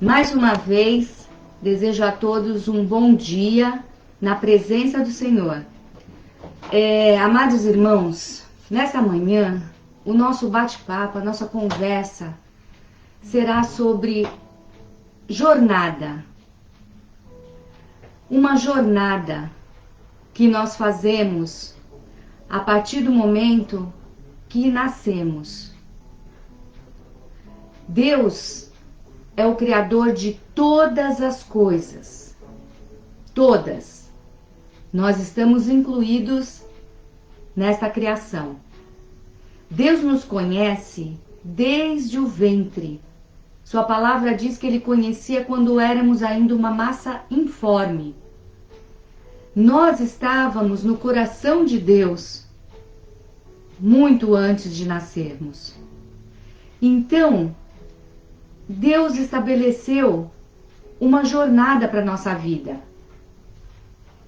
Mais uma vez, desejo a todos um bom dia na presença do Senhor. Amados irmãos, nesta manhã, o nosso bate-papo, a nossa conversa será sobre jornada. Uma jornada que nós fazemos a partir do momento que nascemos. Deus é o Criador de todas as coisas. Todas. Nós estamos incluídos nesta criação. Deus nos conhece desde o ventre. Sua palavra diz que Ele conhecia quando éramos ainda uma massa informe. Nós estávamos no coração de Deus muito antes de nascermos. Então, Deus estabeleceu uma jornada para a nossa vida.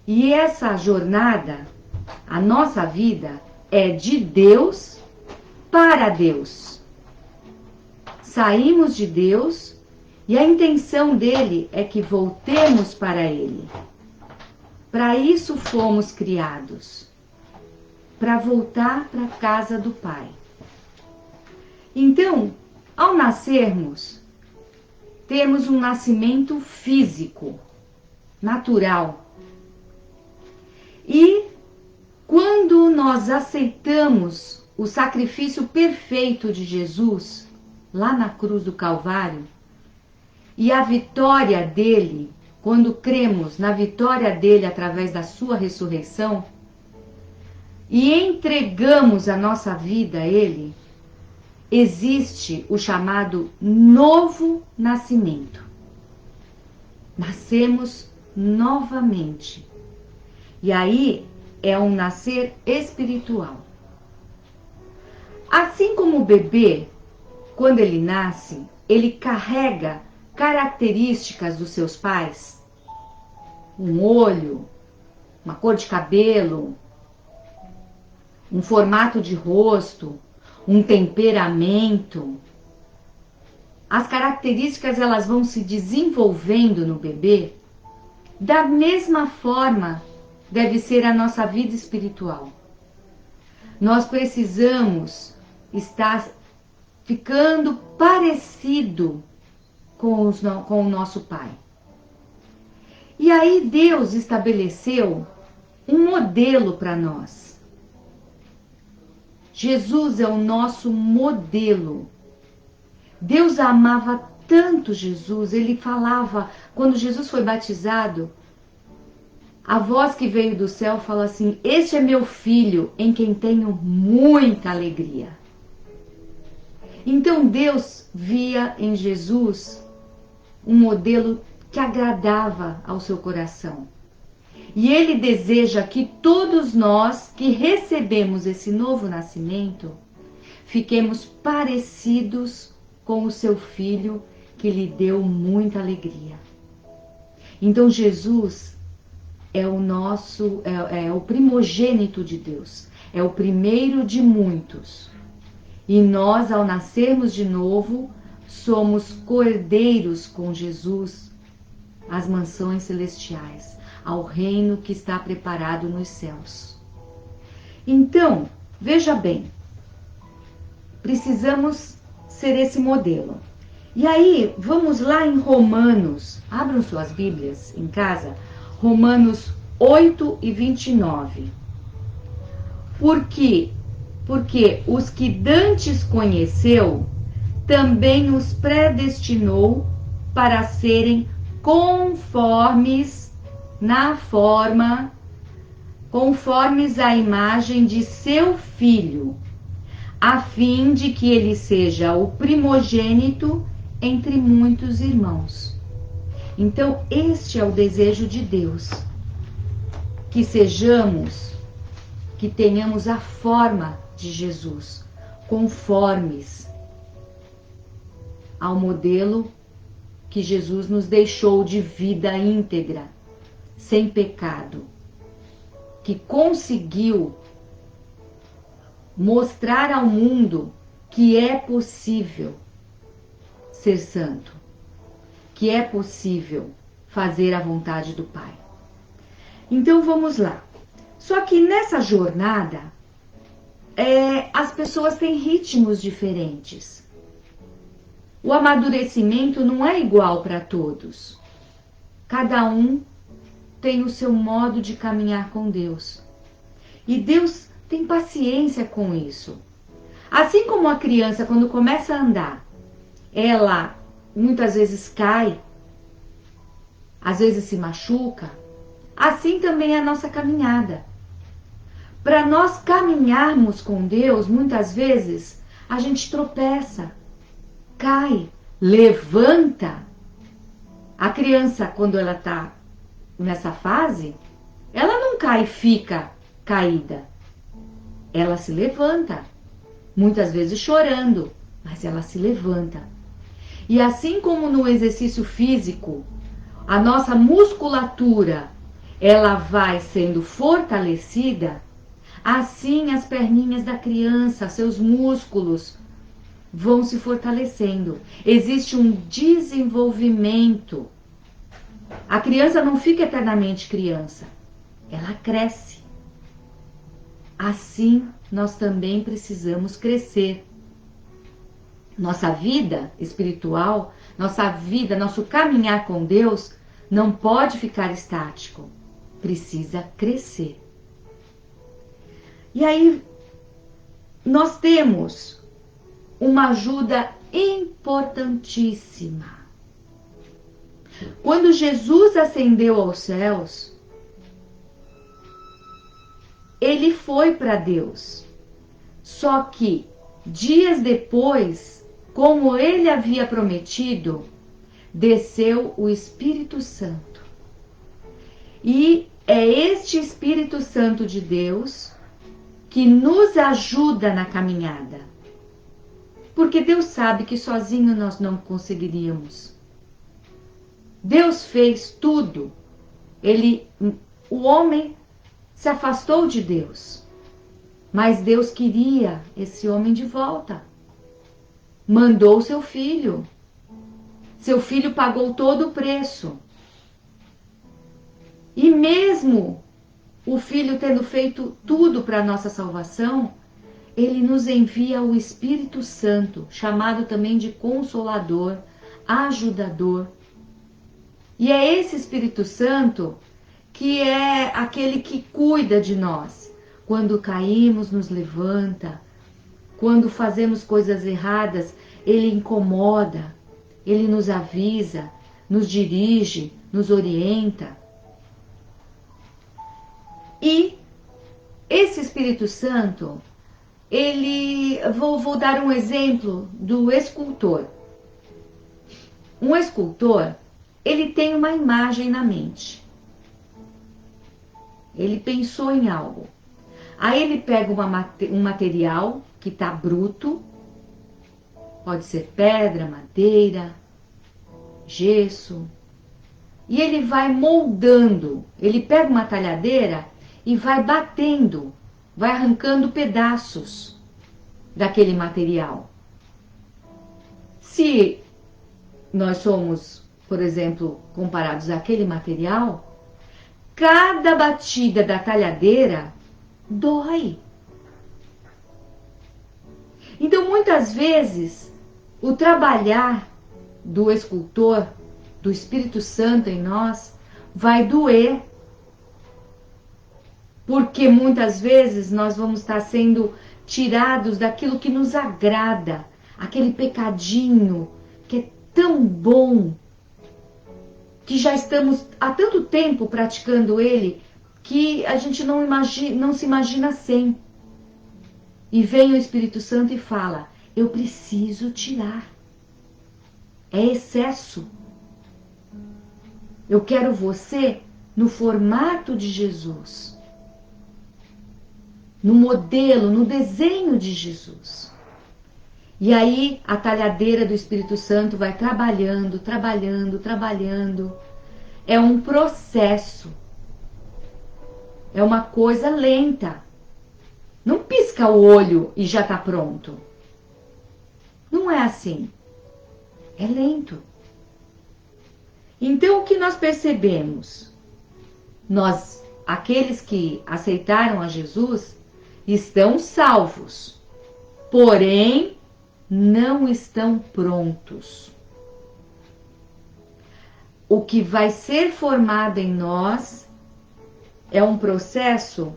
E essa jornada, a nossa vida, é de Deus para Deus. Saímos de Deus e a intenção dele é que voltemos para Ele. Para isso fomos criados, para voltar para a casa do Pai. Então, ao nascermos, temos um nascimento físico, natural. E quando nós aceitamos o sacrifício perfeito de Jesus, lá na cruz do Calvário, e a vitória dele, quando cremos na vitória dele através da sua ressurreição, e entregamos a nossa vida a ele, existe o chamado novo nascimento. Nascemos novamente. E aí é um nascer espiritual. Assim como o bebê, quando ele nasce, ele carrega características dos seus pais. Um olho, uma cor de cabelo, um formato de rosto, um temperamento. As características elas vão se desenvolvendo no bebê. Da mesma forma deve ser a nossa vida espiritual. Nós precisamos estar ficando parecido com o nosso Pai. E aí Deus estabeleceu um modelo para nós. Jesus é o nosso modelo. Deus amava tanto Jesus, ele falava, quando Jesus foi batizado, a voz que veio do céu fala assim: este é meu filho, em quem tenho muita alegria. Então Deus via em Jesus um modelo que agradava ao seu coração. E Ele deseja que todos nós que recebemos esse novo nascimento, fiquemos parecidos com o seu Filho, que lhe deu muita alegria. Então Jesus é o primogênito de Deus, é o primeiro de muitos. E nós, ao nascermos de novo, somos cordeiros com Jesus às mansões celestiais, ao reino que está preparado nos céus. Então, veja bem, precisamos ser esse modelo. E aí, vamos lá em Romanos, abram suas Bíblias em casa, Romanos 8 e 29. Porque os que dantes conheceu, também os predestinou para serem conformes na forma, conformes à imagem de seu Filho, a fim de que ele seja o primogênito entre muitos irmãos. Então, este é o desejo de Deus, que tenhamos a forma de Jesus, conformes ao modelo que Jesus nos deixou de vida íntegra, sem pecado, que conseguiu mostrar ao mundo que é possível ser santo, que é possível fazer a vontade do Pai. Então vamos lá. Só que nessa jornada, as pessoas têm ritmos diferentes. O amadurecimento não é igual para todos. Cada um tem o seu modo de caminhar com Deus. E Deus tem paciência com isso. Assim como a criança, quando começa a andar, ela muitas vezes cai, às vezes se machuca, assim também é a nossa caminhada. Para nós caminharmos com Deus, muitas vezes a gente tropeça, cai, levanta. A criança, quando ela está nessa fase, ela não cai e fica caída. Ela se levanta, muitas vezes chorando, mas ela se levanta. E assim como no exercício físico, a nossa musculatura, ela vai sendo fortalecida, assim as perninhas da criança, seus músculos vão se fortalecendo. Existe um desenvolvimento. A criança não fica eternamente criança, ela cresce. Assim, nós também precisamos crescer. Nossa vida espiritual, nossa vida, nosso caminhar com Deus não pode ficar estático. Precisa crescer. E aí, nós temos uma ajuda importantíssima. Quando Jesus ascendeu aos céus, ele foi para Deus. Só que, dias depois, como ele havia prometido, desceu o Espírito Santo. E é este Espírito Santo de Deus que nos ajuda na caminhada. Porque Deus sabe que sozinho nós não conseguiríamos. Deus fez tudo. O homem se afastou de Deus. Mas Deus queria esse homem de volta. Mandou seu filho. Seu filho pagou todo o preço. E mesmo o filho tendo feito tudo para a nossa salvação, ele nos envia o Espírito Santo, chamado também de Consolador, Ajudador. E é esse Espírito Santo que é aquele que cuida de nós. Quando caímos, nos levanta. Quando fazemos coisas erradas, ele incomoda, ele nos avisa, nos dirige, nos orienta. E esse Espírito Santo, vou dar um exemplo do escultor. Um escultor, ele tem uma imagem na mente. Ele pensou em algo. Aí ele pega um material que está bruto, pode ser pedra, madeira, gesso, e ele vai moldando. Ele pega uma talhadeira e vai batendo, vai arrancando pedaços daquele material. Se nós somos, por exemplo, comparados àquele material, cada batida da talhadeira dói. Então, muitas vezes, o trabalhar do escultor, do Espírito Santo em nós, vai doer. Porque muitas vezes nós vamos estar sendo tirados daquilo que nos agrada, aquele pecadinho que é tão bom, que já estamos há tanto tempo praticando ele, que a gente não se imagina sem. E vem o Espírito Santo e fala, eu preciso tirar. É excesso. Eu quero você no formato de Jesus. No modelo, no desenho de Jesus. E aí a talhadeira do Espírito Santo vai trabalhando, trabalhando, trabalhando. É um processo. É uma coisa lenta. Não pisca o olho e já está pronto. Não é assim. É lento. Então, o que nós percebemos? Nós, aqueles que aceitaram a Jesus, estão salvos, porém não estão prontos. O que vai ser formado em nós é um processo.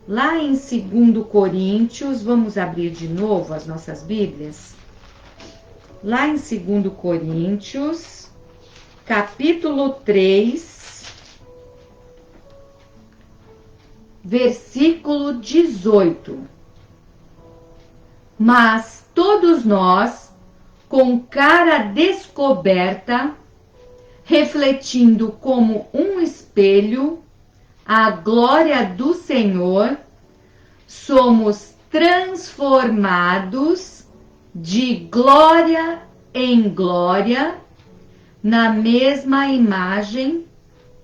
Lá em 2 Coríntios, vamos abrir de novo as nossas Bíblias. Lá em 2 Coríntios, capítulo 3, versículo 18. Mas todos nós, com cara descoberta, refletindo como um espelho a glória do Senhor, somos transformados de glória em glória, na mesma imagem,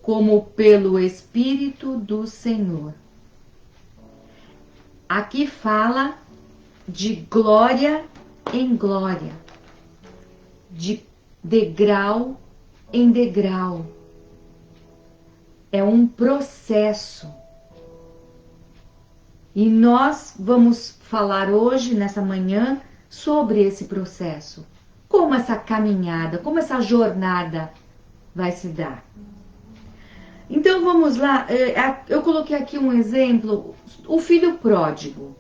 como pelo Espírito do Senhor. Aqui fala de glória em glória, de degrau em degrau. É um processo. E nós vamos falar hoje, nessa manhã, sobre esse processo. Como essa caminhada, como essa jornada vai se dar. Então vamos lá, eu coloquei aqui um exemplo, o filho pródigo.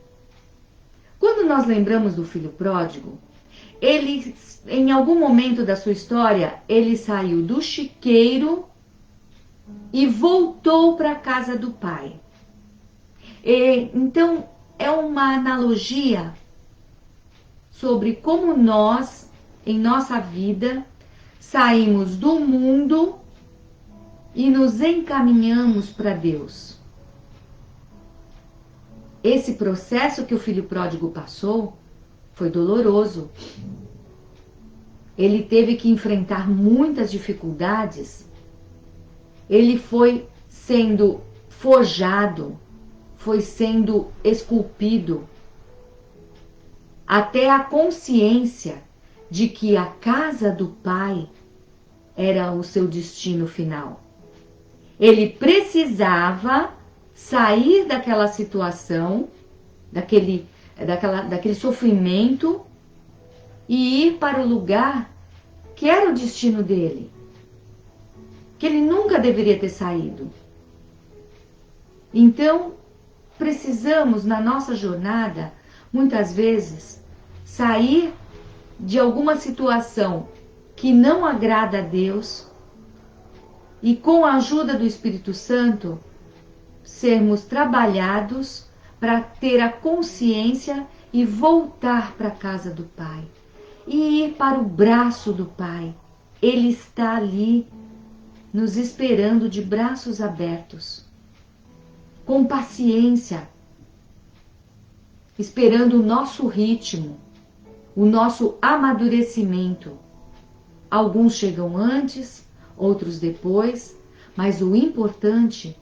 Quando nós lembramos do filho pródigo, ele, em algum momento da sua história, ele saiu do chiqueiro e voltou para a casa do pai. Então, é uma analogia sobre como nós, em nossa vida, saímos do mundo e nos encaminhamos para Deus. Esse processo que o filho pródigo passou foi doloroso. Ele teve que enfrentar muitas dificuldades. Ele foi sendo forjado, foi sendo esculpido, até a consciência de que a casa do pai era o seu destino final. Ele precisava sair daquela situação, daquele sofrimento, e ir para o lugar que era o destino dele, que ele nunca deveria ter saído. Então, precisamos, na nossa jornada, muitas vezes, sair de alguma situação que não agrada a Deus e, com a ajuda do Espírito Santo, sermos trabalhados para ter a consciência e voltar para a casa do Pai e ir para o braço do Pai. Ele está ali nos esperando de braços abertos, com paciência, esperando o nosso ritmo, o nosso amadurecimento. Alguns chegam antes, outros depois, mas o importante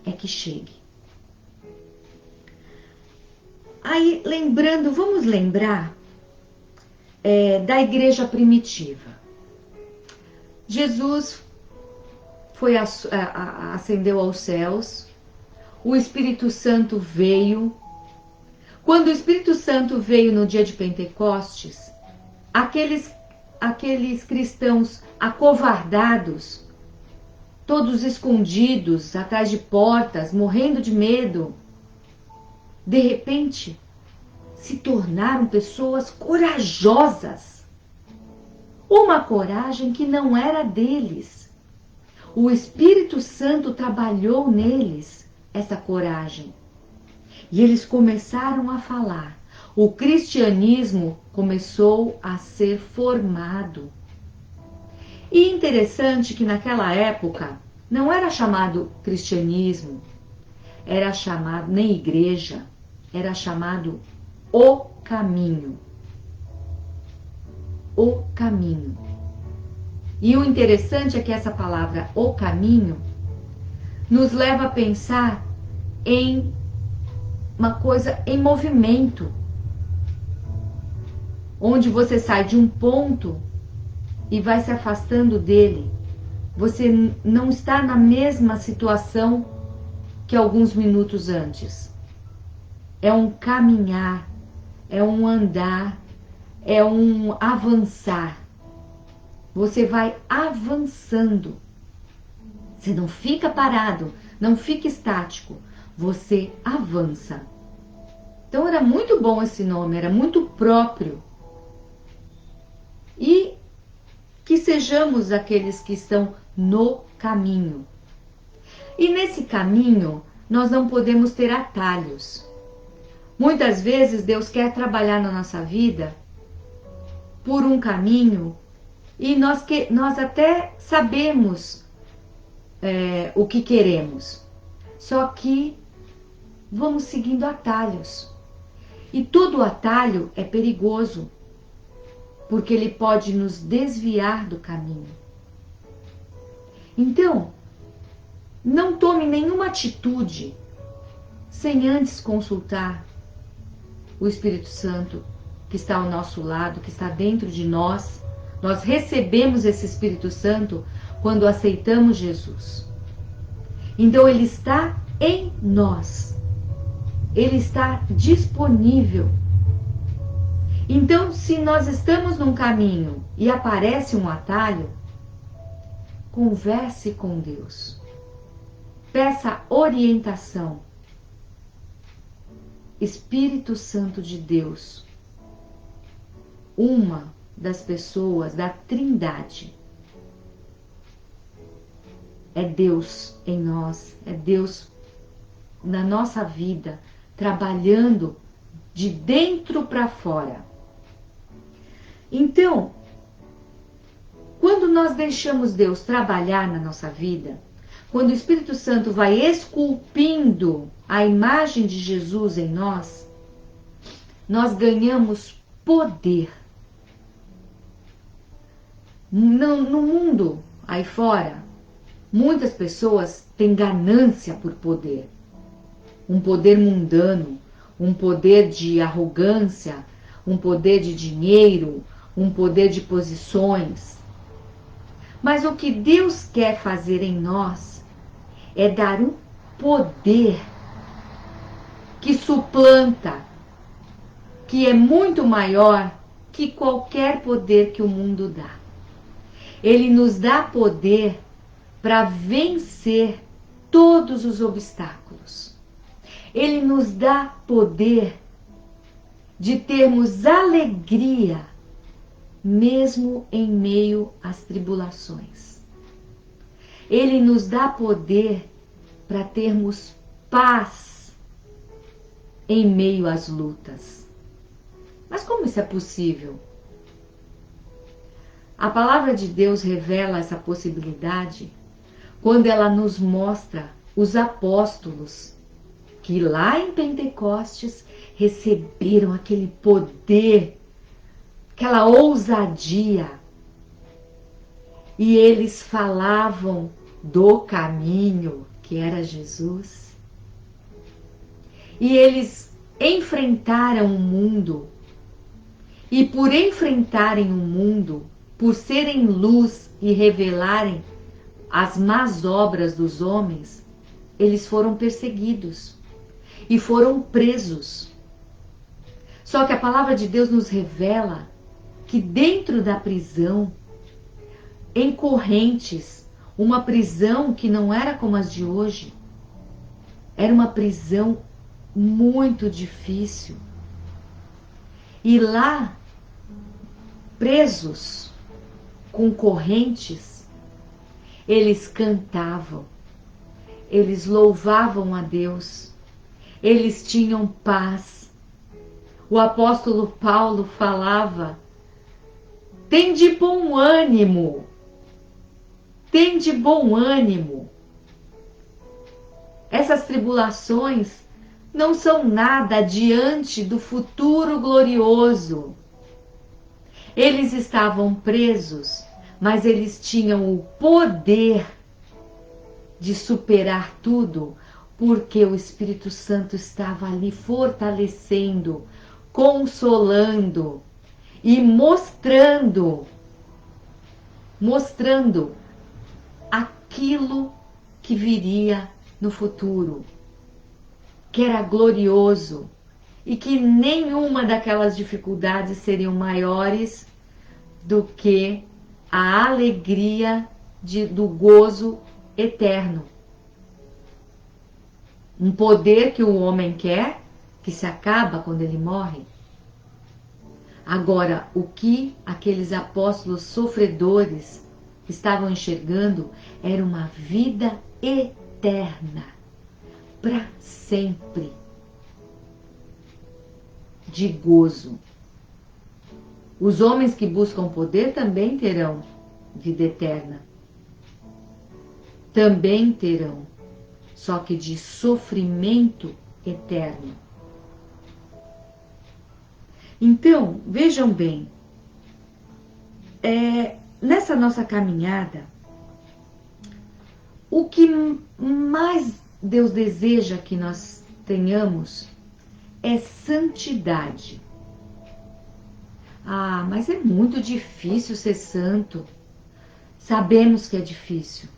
é que chegue. Aí, lembrando, vamos lembrar da igreja primitiva. Jesus ascendeu aos céus, o Espírito Santo veio. Quando o Espírito Santo veio no dia de Pentecostes, aqueles cristãos acovardados, todos escondidos atrás de portas, morrendo de medo, de repente se tornaram pessoas corajosas. Uma coragem que não era deles. O Espírito Santo trabalhou neles essa coragem. E eles começaram a falar. O cristianismo começou a ser formado. E interessante que naquela época não era chamado cristianismo, era chamado nem igreja, era chamado o caminho. O caminho. E o interessante é que essa palavra o caminho nos leva a pensar em uma coisa em movimento, onde você sai de um ponto e vai se afastando dele. Você não está na mesma situação que alguns minutos antes. É um caminhar, é um andar, é um avançar. Você vai avançando. Você não fica parado, não fica estático. Você avança. Então era muito bom esse nome, era muito próprio. E que sejamos aqueles que estão no caminho. E nesse caminho, nós não podemos ter atalhos. Muitas vezes Deus quer trabalhar na nossa vida por um caminho e nós até sabemos o que queremos. Só que vamos seguindo atalhos. E todo atalho é perigoso, porque ele pode nos desviar do caminho. Então, não tome nenhuma atitude sem antes consultar o Espírito Santo que está ao nosso lado, que está dentro de nós. Nós recebemos esse Espírito Santo quando aceitamos Jesus. Então ele está em nós. Ele está disponível. Então, se nós estamos num caminho e aparece um atalho, converse com Deus. Peça orientação. Espírito Santo de Deus, uma das pessoas da Trindade, é Deus em nós, é Deus na nossa vida, trabalhando de dentro para fora. Então, quando nós deixamos Deus trabalhar na nossa vida, quando o Espírito Santo vai esculpindo a imagem de Jesus em nós, nós ganhamos poder. No mundo aí fora, muitas pessoas têm ganância por poder. Um poder mundano, um poder de arrogância, um poder de dinheiro, um poder de posições. Mas o que Deus quer fazer em nós é dar um poder que suplanta, que é muito maior que qualquer poder que o mundo dá. Ele nos dá poder para vencer todos os obstáculos. Ele nos dá poder de termos alegria, mesmo em meio às tribulações. Ele nos dá poder para termos paz em meio às lutas. Mas como isso é possível? A palavra de Deus revela essa possibilidade quando ela nos mostra os apóstolos que lá em Pentecostes receberam aquele poder, aquela ousadia. E eles falavam do caminho que era Jesus. E eles enfrentaram o mundo. E por enfrentarem o mundo, por serem luz e revelarem as más obras dos homens, eles foram perseguidos e foram presos. Só que a palavra de Deus nos revela que dentro da prisão, em correntes, uma prisão que não era como as de hoje, era uma prisão muito difícil. E lá, presos com correntes, eles cantavam, eles louvavam a Deus, eles tinham paz. O apóstolo Paulo falava: tem bom ânimo, tem de bom ânimo. Essas tribulações não são nada diante do futuro glorioso. Eles estavam presos, mas eles tinham o poder de superar tudo, porque o Espírito Santo estava ali fortalecendo, consolando e mostrando aquilo que viria no futuro, que era glorioso e que nenhuma daquelas dificuldades seriam maiores do que a alegria do gozo eterno. Um poder que o homem quer, que se acaba quando ele morre. Agora, o que aqueles apóstolos sofredores estavam enxergando era uma vida eterna, para sempre, de gozo. Os homens que buscam poder também terão vida eterna. Também terão, só que de sofrimento eterno. Então, vejam bem, nessa nossa caminhada, o que mais Deus deseja que nós tenhamos é santidade. Ah, mas é muito difícil ser santo. Sabemos que é difícil.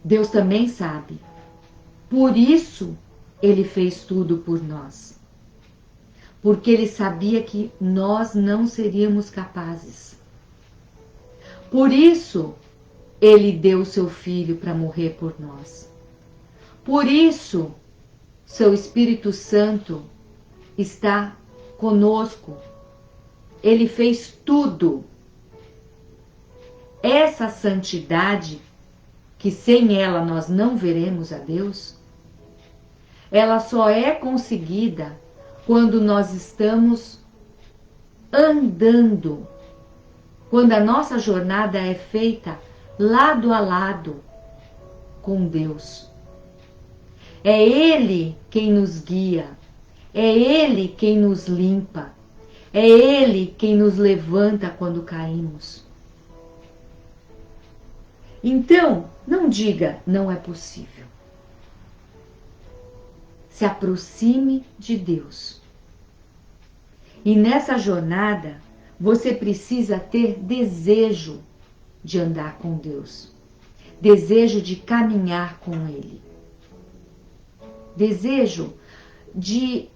Deus também sabe. Por isso, Ele fez tudo por nós. Porque Ele sabia que nós não seríamos capazes. Por isso, Ele deu o seu Filho para morrer por nós. Por isso, seu Espírito Santo está conosco. Ele fez tudo. Essa santidade, que sem ela nós não veremos a Deus, ela só é conseguida quando nós estamos andando, quando a nossa jornada é feita lado a lado com Deus. É Ele quem nos guia, é Ele quem nos limpa, é Ele quem nos levanta quando caímos. Então, não diga, não é possível. Se aproxime de Deus. E nessa jornada, você precisa ter desejo de andar com Deus. Desejo de caminhar com Ele. Desejo de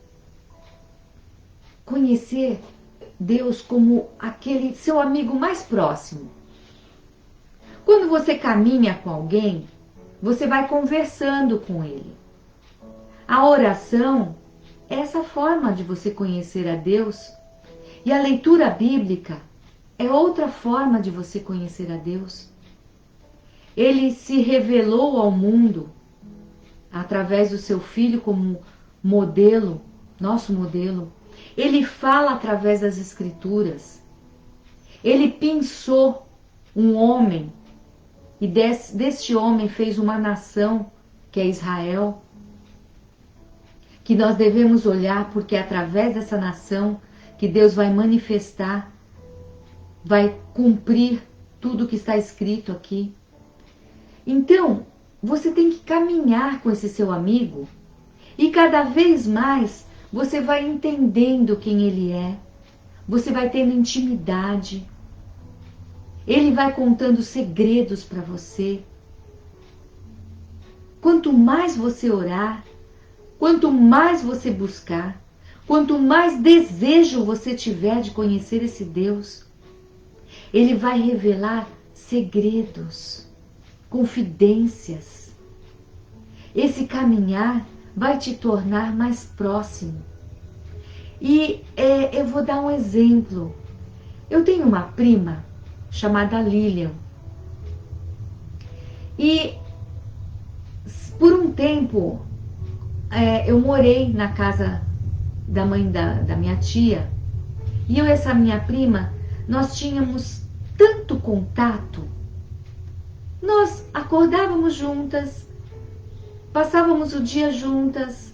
conhecer Deus como aquele seu amigo mais próximo. Quando você caminha com alguém, você vai conversando com ele. A oração é essa forma de você conhecer a Deus. E a leitura bíblica é outra forma de você conhecer a Deus. Ele se revelou ao mundo através do seu Filho como modelo, nosso modelo. Ele fala através das Escrituras. Ele pensou um homem e deste homem fez uma nação, que é Israel, que nós devemos olhar porque é através dessa nação que Deus vai manifestar, vai cumprir tudo que está escrito aqui. Então, você tem que caminhar com esse seu amigo e cada vez mais você vai entendendo quem ele é, você vai tendo intimidade, ele vai contando segredos para você. Quanto mais você orar, quanto mais você buscar, quanto mais desejo você tiver de conhecer esse Deus, Ele vai revelar segredos, confidências. Esse caminhar vai te tornar mais próximo. E eu vou dar um exemplo. Eu tenho uma prima chamada Lilian. E por um tempo eu morei na casa da mãe da minha tia. E eu e essa minha prima, nós tínhamos tanto contato. Nós acordávamos juntas, passávamos o dia juntas,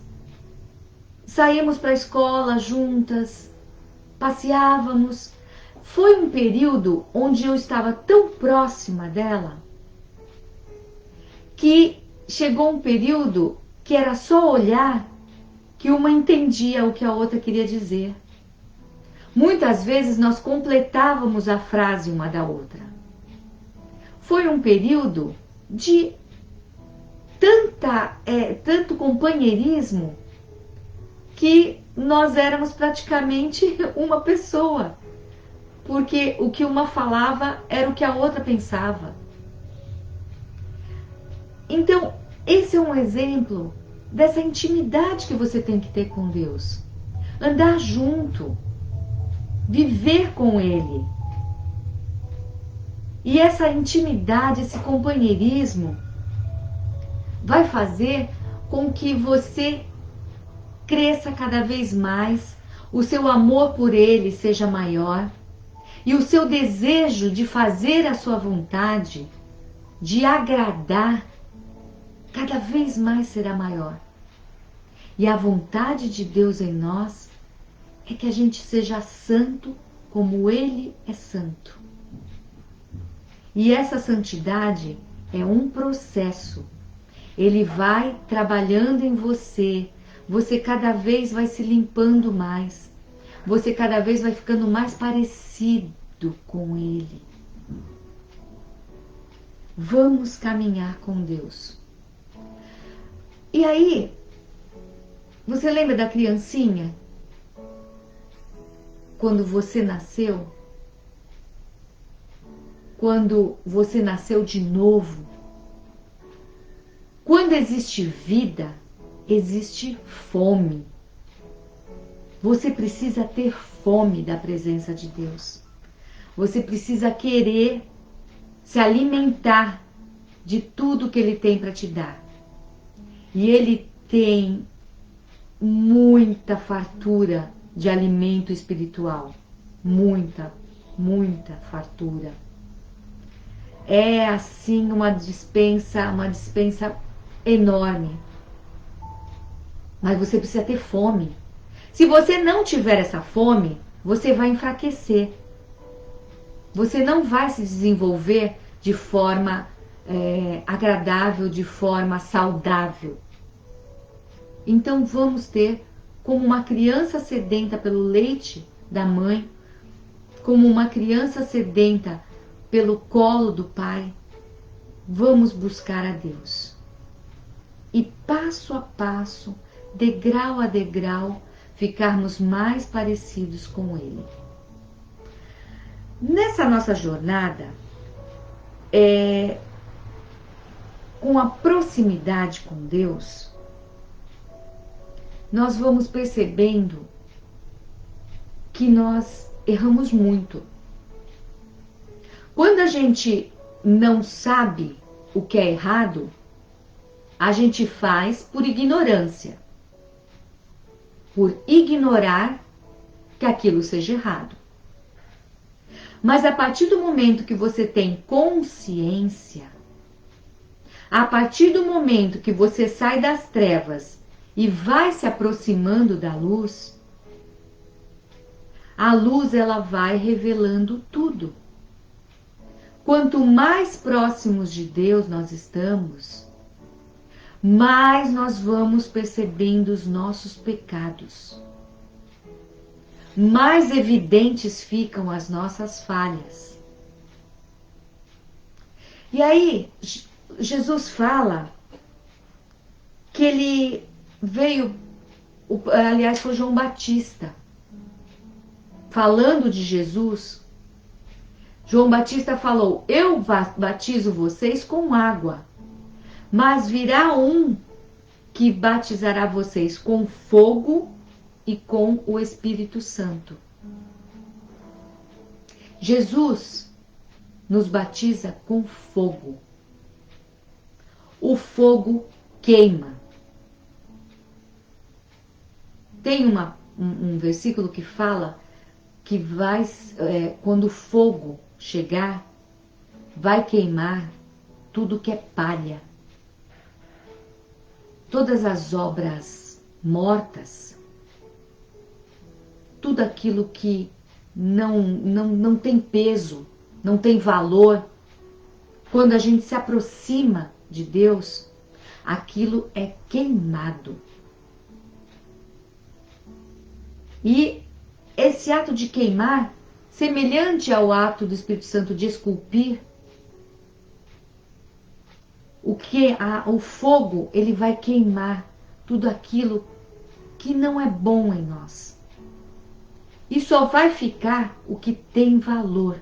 saíamos para a escola juntas, passeávamos. Foi um período onde eu estava tão próxima dela que chegou um período que era só olhar que uma entendia o que a outra queria dizer. Muitas vezes nós completávamos a frase uma da outra. Foi um período de tanto companheirismo que nós éramos praticamente uma pessoa, porque o que uma falava era o que a outra pensava. Então, esse é um exemplo dessa intimidade que você tem que ter com Deus. Andar junto, viver com Ele. E essa intimidade, esse companheirismo, vai fazer com que você cresça cada vez mais, o seu amor por Ele seja maior e o seu desejo de fazer a sua vontade, de agradar, cada vez mais será maior. E a vontade de Deus em nós é que a gente seja santo como Ele é santo. E essa santidade é um processo. Ele vai trabalhando em você. Você cada vez vai se limpando mais. Você cada vez vai ficando mais parecido com Ele. Vamos caminhar com Deus. E aí, você lembra da criancinha? Quando você nasceu? Quando você nasceu de novo? Quando existe vida, existe fome. Você precisa ter fome da presença de Deus. Você precisa querer se alimentar de tudo que Ele tem para te dar. E Ele tem muita fartura de alimento espiritual. Muita, muita fartura. É assim uma dispensa enorme. Mas você precisa ter fome. Se você não tiver essa fome, você vai enfraquecer. Você não vai se desenvolver de forma agradável, de forma saudável. Então vamos ter como uma criança sedenta pelo leite da mãe, como uma criança sedenta pelo colo do Pai, vamos buscar a Deus. E passo a passo, degrau a degrau, ficarmos mais parecidos com Ele. Nessa nossa jornada, com a proximidade com Deus, nós vamos percebendo que nós erramos muito. Quando a gente não sabe o que é errado, a gente faz por ignorância. Por ignorar que aquilo seja errado. Mas a partir do momento que você tem consciência, a partir do momento que você sai das trevas e vai se aproximando da luz, a luz ela vai revelando tudo. Quanto mais próximos de Deus nós estamos, mais nós vamos percebendo os nossos pecados. Mais evidentes ficam as nossas falhas. E aí, Jesus fala que ele veio, aliás, foi João Batista, falando de Jesus. João Batista falou: eu batizo vocês com água, mas virá um que batizará vocês com fogo e com o Espírito Santo. Jesus nos batiza com fogo. O fogo queima. Tem um versículo que fala que quando o fogo chegar, vai queimar tudo que é palha. Todas as obras mortas, tudo aquilo que não tem peso, não tem valor, quando a gente se aproxima de Deus, aquilo é queimado. E esse ato de queimar, semelhante ao ato do Espírito Santo de esculpir, o fogo, ele vai queimar tudo aquilo que não é bom em nós. E só vai ficar o que tem valor,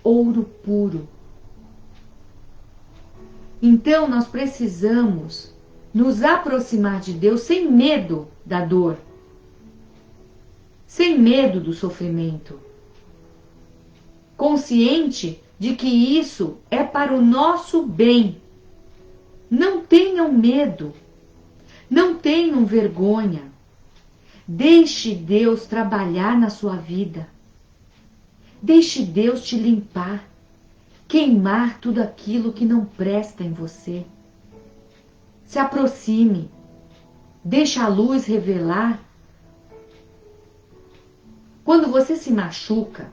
ouro puro. Então nós precisamos nos aproximar de Deus sem medo da dor, sem medo do sofrimento, consciente de que isso é para o nosso bem. Não tenham medo, não tenham vergonha. Deixe Deus trabalhar na sua vida. Deixe Deus te limpar, queimar tudo aquilo que não presta em você. Se aproxime, deixe a luz revelar. Quando você se machuca,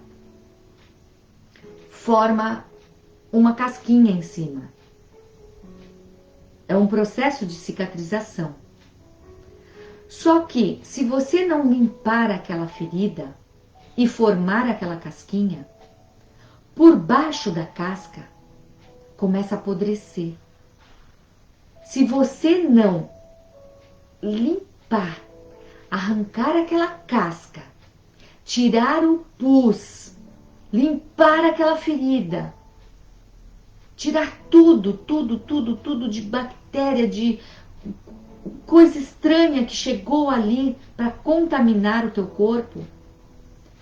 forma uma casquinha em cima. É um processo de cicatrização. Só que, se você não limpar aquela ferida e formar aquela casquinha, por baixo da casca começa a apodrecer. Se você não limpar, arrancar aquela casca, tirar o pus, limpar aquela ferida, tirar tudo de bactéria, de coisa estranha que chegou ali para contaminar o teu corpo.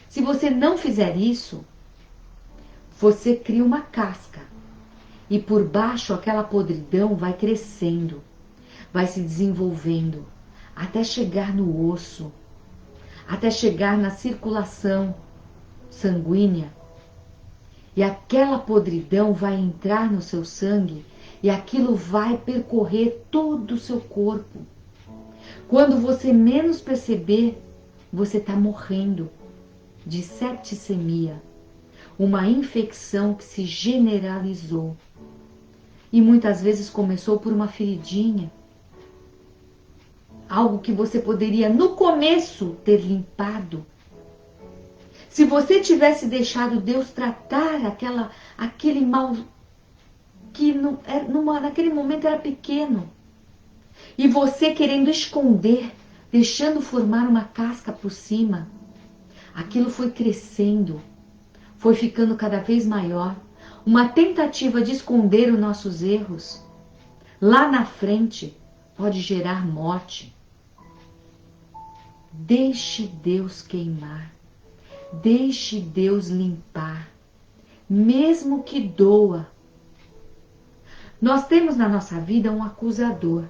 Se você não fizer isso, você cria uma casca e por baixo aquela podridão vai crescendo, vai se desenvolvendo até chegar no osso, até chegar na circulação sanguínea. E aquela podridão vai entrar no seu sangue e aquilo vai percorrer todo o seu corpo. Quando você menos perceber, você está morrendo de septicemia, uma infecção que se generalizou. E muitas vezes começou por uma feridinha, algo que você poderia no começo ter limpado. Se você tivesse deixado Deus tratar aquele mal que naquele momento era pequeno, e você querendo esconder, deixando formar uma casca por cima, aquilo foi crescendo, foi ficando cada vez maior, uma tentativa de esconder os nossos erros. Lá na frente pode gerar morte. Deixe Deus queimar. Deixe Deus limpar, mesmo que doa. Nós temos na nossa vida um acusador.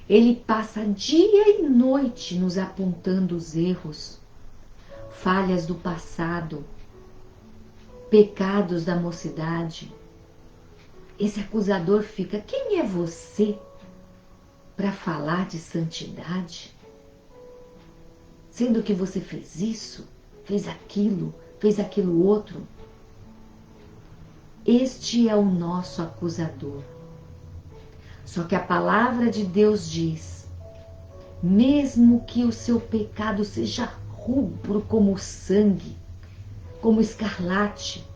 Ele passa dia e noite nos apontando os erros, falhas do passado, pecados da mocidade. Esse acusador fica: quem é você para falar de santidade? Sendo que você fez isso, fez aquilo outro. Este é o nosso acusador. Só que a palavra de Deus diz: mesmo que o seu pecado seja rubro como o sangue, como escarlate,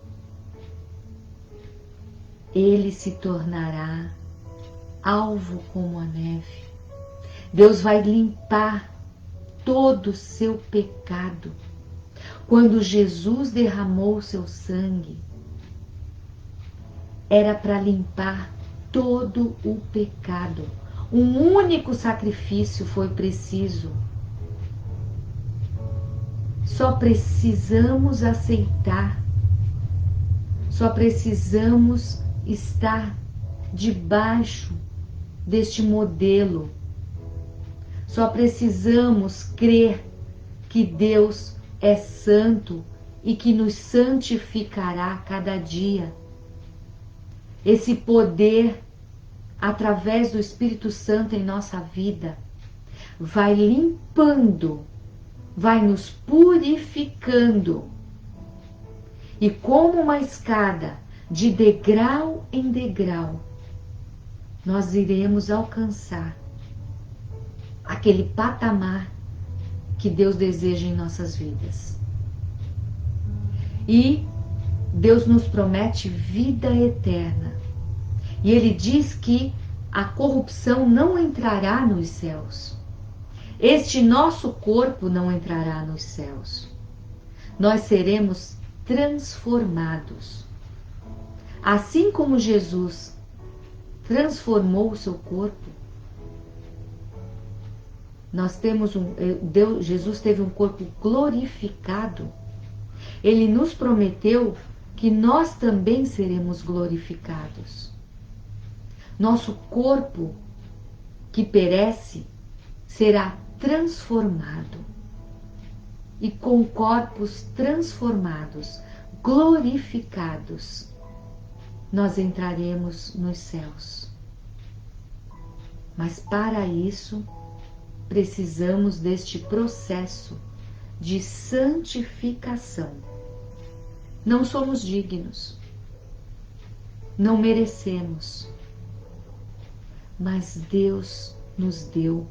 ele se tornará alvo como a neve. Deus vai limpar todo o seu pecado. Quando Jesus derramou o seu sangue, era para limpar todo o pecado. Um único sacrifício foi preciso. Só precisamos aceitar. Só precisamos estar debaixo deste modelo. Só precisamos crer que Deus é santo e que nos santificará a cada dia. Esse poder, através do Espírito Santo em nossa vida, vai limpando, vai nos purificando. E como uma escada, de degrau em degrau, nós iremos alcançar aquele patamar que Deus deseja em nossas vidas. E Deus nos promete vida eterna. E ele diz que a corrupção não entrará nos céus. Este nosso corpo não entrará nos céus. Nós seremos transformados. Assim como Jesus transformou o seu corpo, Jesus teve um corpo glorificado. Ele nos prometeu que nós também seremos glorificados. Nosso corpo que perece será transformado. E com corpos transformados, glorificados, nós entraremos nos céus. Mas para isso, precisamos deste processo de santificação. Não somos dignos, não merecemos, mas Deus nos deu.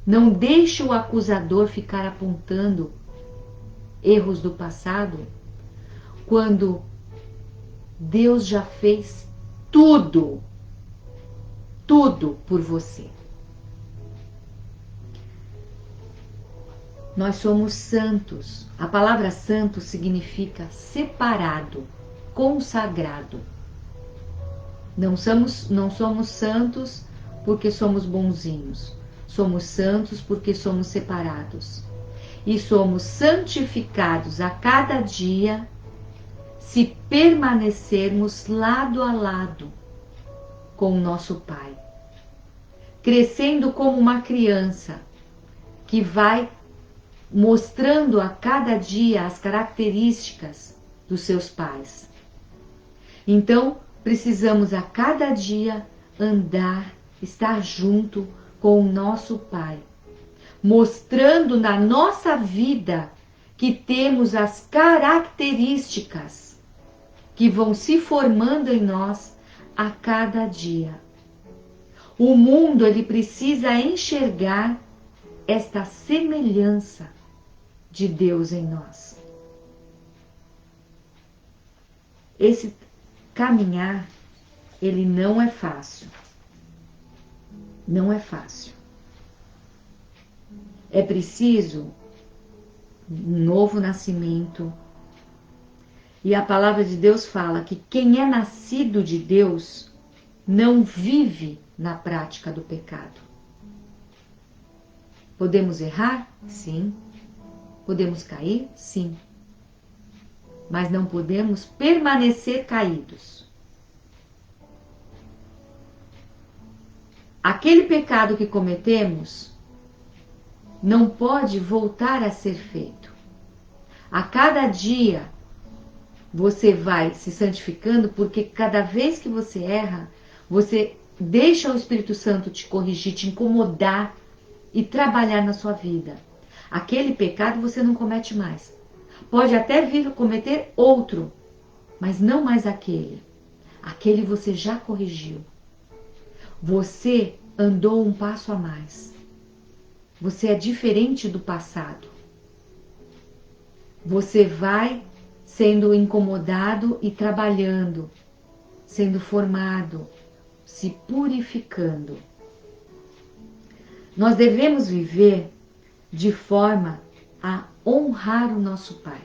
Não deixe o acusador ficar apontando erros do passado, quando Deus já fez tudo por você. Nós somos santos. A palavra santo significa separado, consagrado. Não somos santos porque somos bonzinhos. Somos santos porque somos separados. E somos santificados a cada dia se permanecermos lado a lado com o nosso Pai. Crescendo como uma criança que vai mostrando a cada dia as características dos seus pais. Então, precisamos a cada dia andar, estar junto com o nosso Pai, mostrando na nossa vida que temos as características que vão se formando em nós a cada dia. O mundo, ele precisa enxergar esta semelhança de Deus em nós. Esse caminhar, ele não é fácil. Não é fácil. É preciso um novo nascimento. E a palavra de Deus fala que quem é nascido de Deus não vive na prática do pecado. Podemos errar? Sim. Podemos cair? Sim. Mas não podemos permanecer caídos. Aquele pecado que cometemos não pode voltar a ser feito. A cada dia você vai se santificando, porque cada vez que você erra, você deixa o Espírito Santo te corrigir, te incomodar e trabalhar na sua vida. Aquele pecado você não comete mais. Pode até vir a cometer outro, mas não mais aquele. Aquele você já corrigiu. Você andou um passo a mais. Você é diferente do passado. Você vai sendo incomodado e trabalhando, sendo formado, se purificando. Nós devemos viver de forma a honrar o nosso Pai.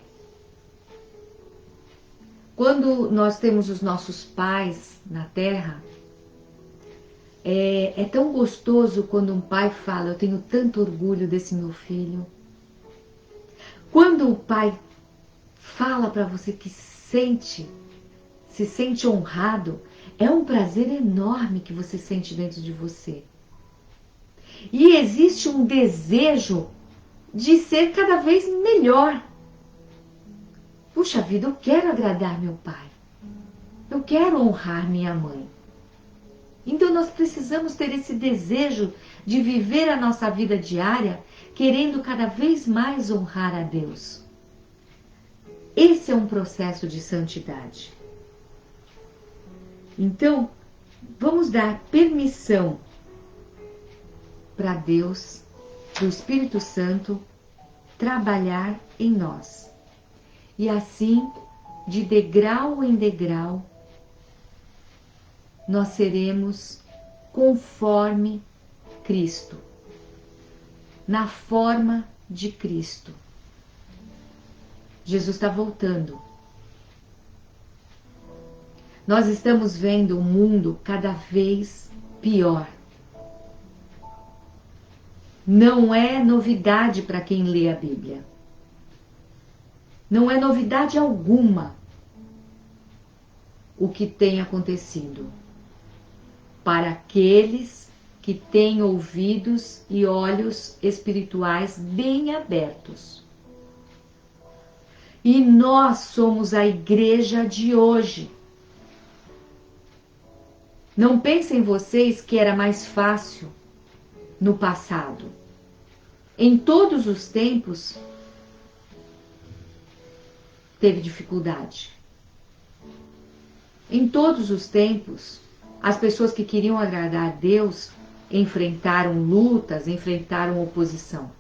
Quando nós temos os nossos pais na terra, é tão gostoso quando um pai fala: eu tenho tanto orgulho desse meu filho. Quando o pai fala para você que se sente honrado, é um prazer enorme que você sente dentro de você. E existe um desejo de ser cada vez melhor. Puxa vida, eu quero agradar meu pai. Eu quero honrar minha mãe. Então nós precisamos ter esse desejo de viver a nossa vida diária querendo cada vez mais honrar a Deus. Esse é um processo de santidade. Então, vamos dar permissão para Deus, do Espírito Santo, trabalhar em nós. E assim, de degrau em degrau, nós seremos conforme Cristo, na forma de Cristo. Jesus está voltando. Nós estamos vendo o mundo cada vez pior. Não é novidade para quem lê a Bíblia. Não é novidade alguma o que tem acontecido. Para aqueles que têm ouvidos e olhos espirituais bem abertos. E nós somos a igreja de hoje. Não pensem vocês que era mais fácil no passado. Em todos os tempos, teve dificuldade. Em todos os tempos, as pessoas que queriam agradar a Deus enfrentaram lutas, enfrentaram oposição.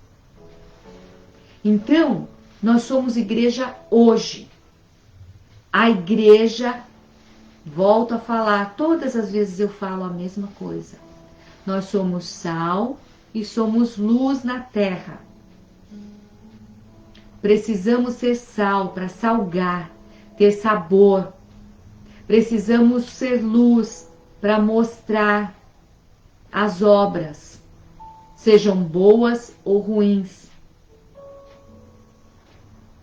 Então, nós somos igreja hoje. A igreja, volto a falar, todas as vezes eu falo a mesma coisa. Nós somos sal e somos luz na terra. Precisamos ser sal para salgar, ter sabor. Precisamos ser luz para mostrar as obras, sejam boas ou ruins.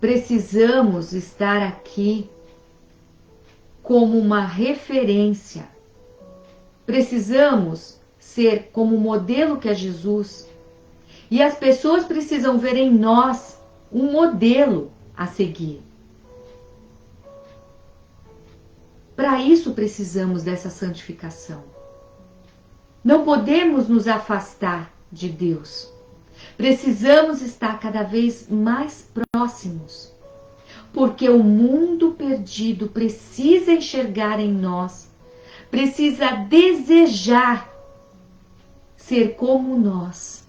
Precisamos estar aqui como uma referência. Precisamos ser como o modelo que é Jesus. E as pessoas precisam ver em nós um modelo a seguir. Para isso precisamos dessa santificação. Não podemos nos afastar de Deus. Precisamos estar cada vez mais próximos. Porque o mundo perdido precisa enxergar em nós, precisa desejar ser como nós.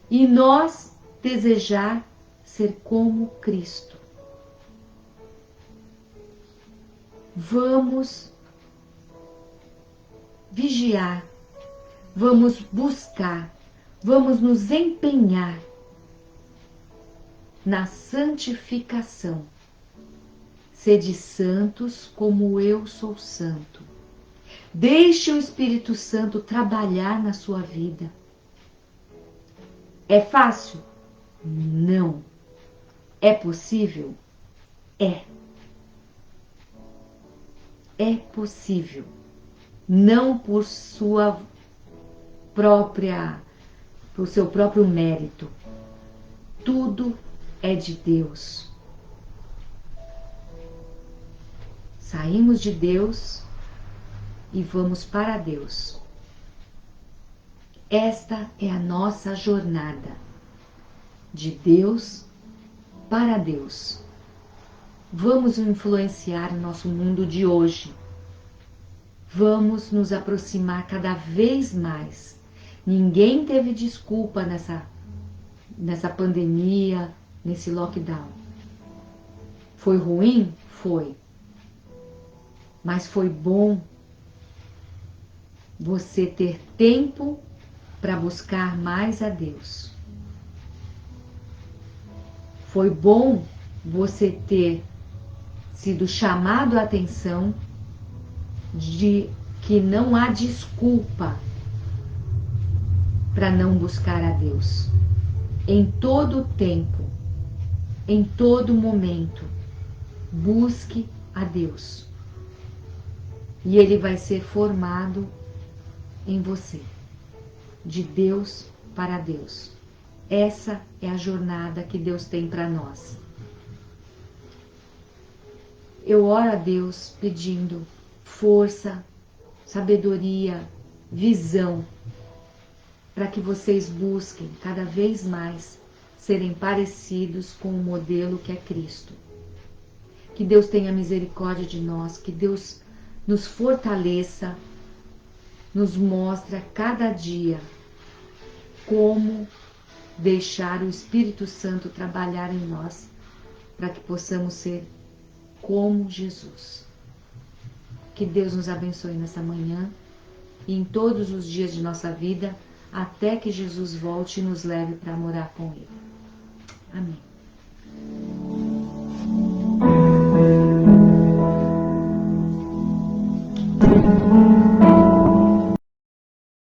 E nós desejar ser como Cristo. Vamos vigiar, vamos buscar, vamos nos empenhar na santificação. Sede santos como eu sou santo. Deixe o Espírito Santo trabalhar na sua vida. É fácil? Não. É possível? É. É possível. Não por seu próprio mérito. Tudo é de Deus. Saímos de Deus e vamos para Deus. Esta é a nossa jornada. De Deus para Deus. Vamos influenciar o nosso mundo de hoje. Vamos nos aproximar cada vez mais. Ninguém teve desculpa nessa pandemia, nesse lockdown. Foi ruim? Foi. Mas foi bom você ter tempo para buscar mais a Deus. Foi bom você ter sido chamado a atenção de que não há desculpa para não buscar a Deus. Em todo o tempo, em todo momento, busque a Deus. E Ele vai ser formado em você. De Deus para Deus. Essa é a jornada que Deus tem para nós. Eu oro a Deus pedindo força, sabedoria, visão, para que vocês busquem cada vez mais serem parecidos com o modelo que é Cristo. Que Deus tenha misericórdia de nós, que Deus nos fortaleça, nos mostre a cada dia como deixar o Espírito Santo trabalhar em nós, para que possamos ser como Jesus. Que Deus nos abençoe nessa manhã e em todos os dias de nossa vida, até que Jesus volte e nos leve para morar com Ele.